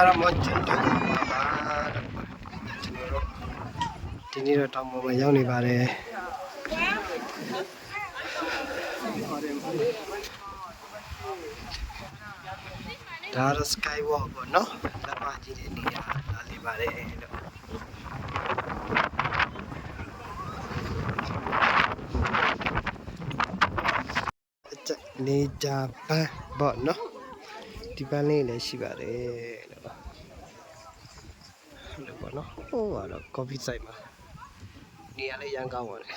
တော့မကျန်တော့ပါဒီနေ့တော့တောင်ပေါ်မှာရောက်နေပါတယ်ဒါတော့ skywalk ပေါ့နော်လက်မကြီးတဲ့နေရာလာနေပါတယ်လို့နေကြပန်းပေါ့နော်ဒီပန်းလေးလည်းရှိပါတယ်လို့ပေါ့နော်ဟိုကတော့ coffee site မှာနေရာလေးရန်ကောင်းပါတယ်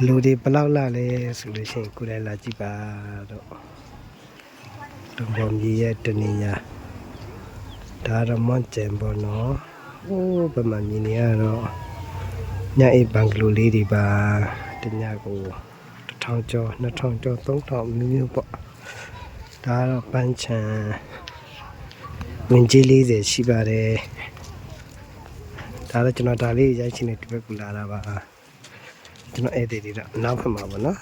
လူတွေဘလောက်လာလဲဆိုလို့ရှိရင်ကိုယ်တိုင်လာကြည့်ပါတော့တုံပေါ်မြေရဲ့တနေရာဒါတော့မွန်ကျန်ပေါ့နော်ဟိုးဘယ်မှာမြင်နေရတော့ညအိပ်ဘန်ဂလိုလေးတွေပါတညကို1000ကျော်2000ကျော်3000မျိုးပေါ့ဒါတော့ပန်းချံဝင်ကြီး40ရှိပါတယ်ဒါတော့ကျွန်တော်ဒါလေးရိုက်ချင်တဲ့ဒီဘက်ကလာတာပါကျွန်တော်အဲ့ဒီတွေတော့နောက်ဖက်မှာပေါ့နော်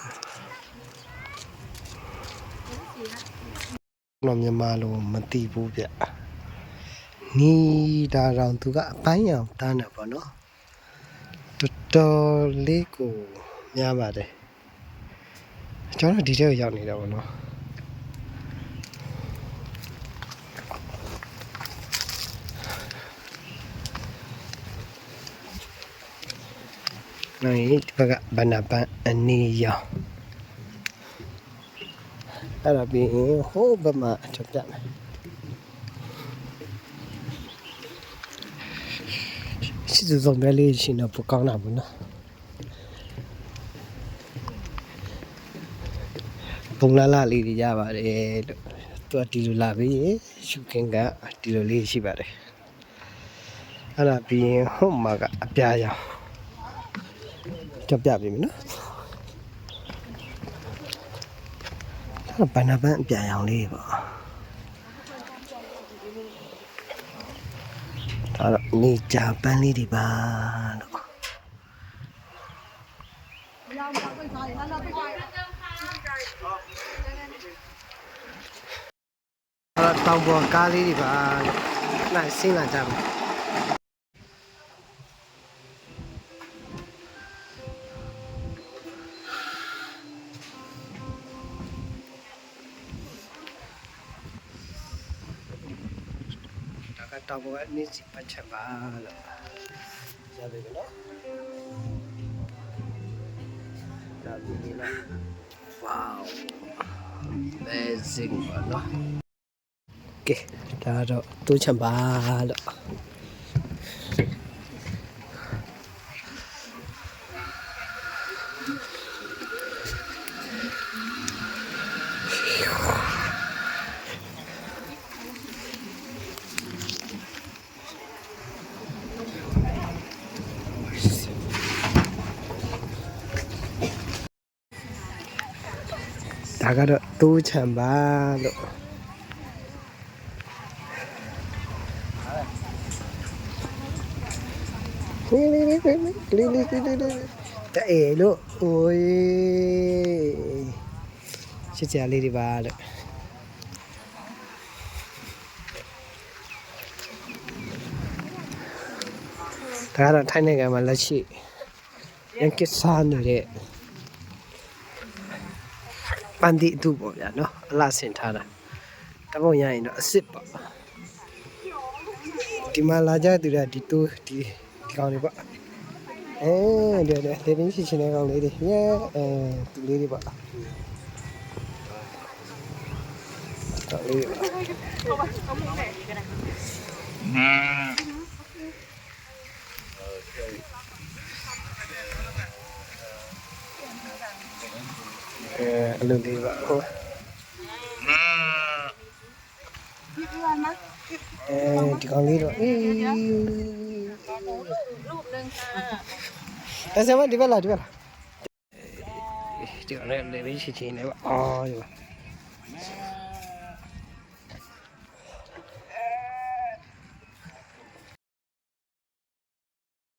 ကျွန်တော်မြန်မာလိုမသိဘူးဗျနီးဒါတော့သူကအပိုင်းအောင်တန်းတယ်ပေါ့နော်တော်တော်လေးကိုများပါတယ်ကျွန်တော်ဒီထဲကိုရောက်နေတာပေါ့နော်နော်ဒီဘက်ကဘဏ္ဍပန်းအနေရောင်အဲ့ဒါပြီးဟိုးဘက်မှာချက်ပြမယ်ရှိစုံပဲလေးရှင်တော့ပိုကောင်းတာပေါ့နော်ပုံလာလာလေးတွေရပါတယ်လို့သူကဒီလိုလာပြီးရှုခင်းကဒီလိုလေးရှိပါတယ်အဲ့ဒါပြီးရင်ဟိုမှာကအပြာရောင်ချက်ပြပြီနော်အဲ့ဘာနာပန်းအပြာရောင်လေးပေါ့ဒါတော့နေကြပန်းလေးတွေပါလို့တောင်ပေါ်ကားလေးတွေပါလို့နိုင်ဆင်းလာကြပါတောင်ပေါ်ကနေစီပတ်ချက်ပါလို့ရပြီနော်ဒါပြီးလား wow amazing ပါနော်ကဲဒါတော့တိုးချက်ပါလို့ဒါကတော့တိုးချံပါလို့လေးတဲ့လို့โอ้ยချစ်စရာလေးတွေပါလို့ဒါကတော့ထိုင်းနိုင်ငံမှာလက်ရှိရန်ကစ်စားနေတဲ့ပန်းတီအတူပေါ့ဗျာနော်အလှဆင်ထားတာတပုံရရင်တော့အစ်စ်ပေါ့ဒီမှာလာကြသူတွေကဒီကောင်တွေပေါ့ဒီလေရင်းရှိနေကောင်လေးတွေသူလေးတွေပေါ့တော်လေးအလုံးလေးပါဟုတ်ဒီကောင်လေးတော့รูปนึงค่ะแต่ว่าဒီဘက်လာဒီကောင်လေးလေးရှိချင်းနေပါအော်ဒီပါ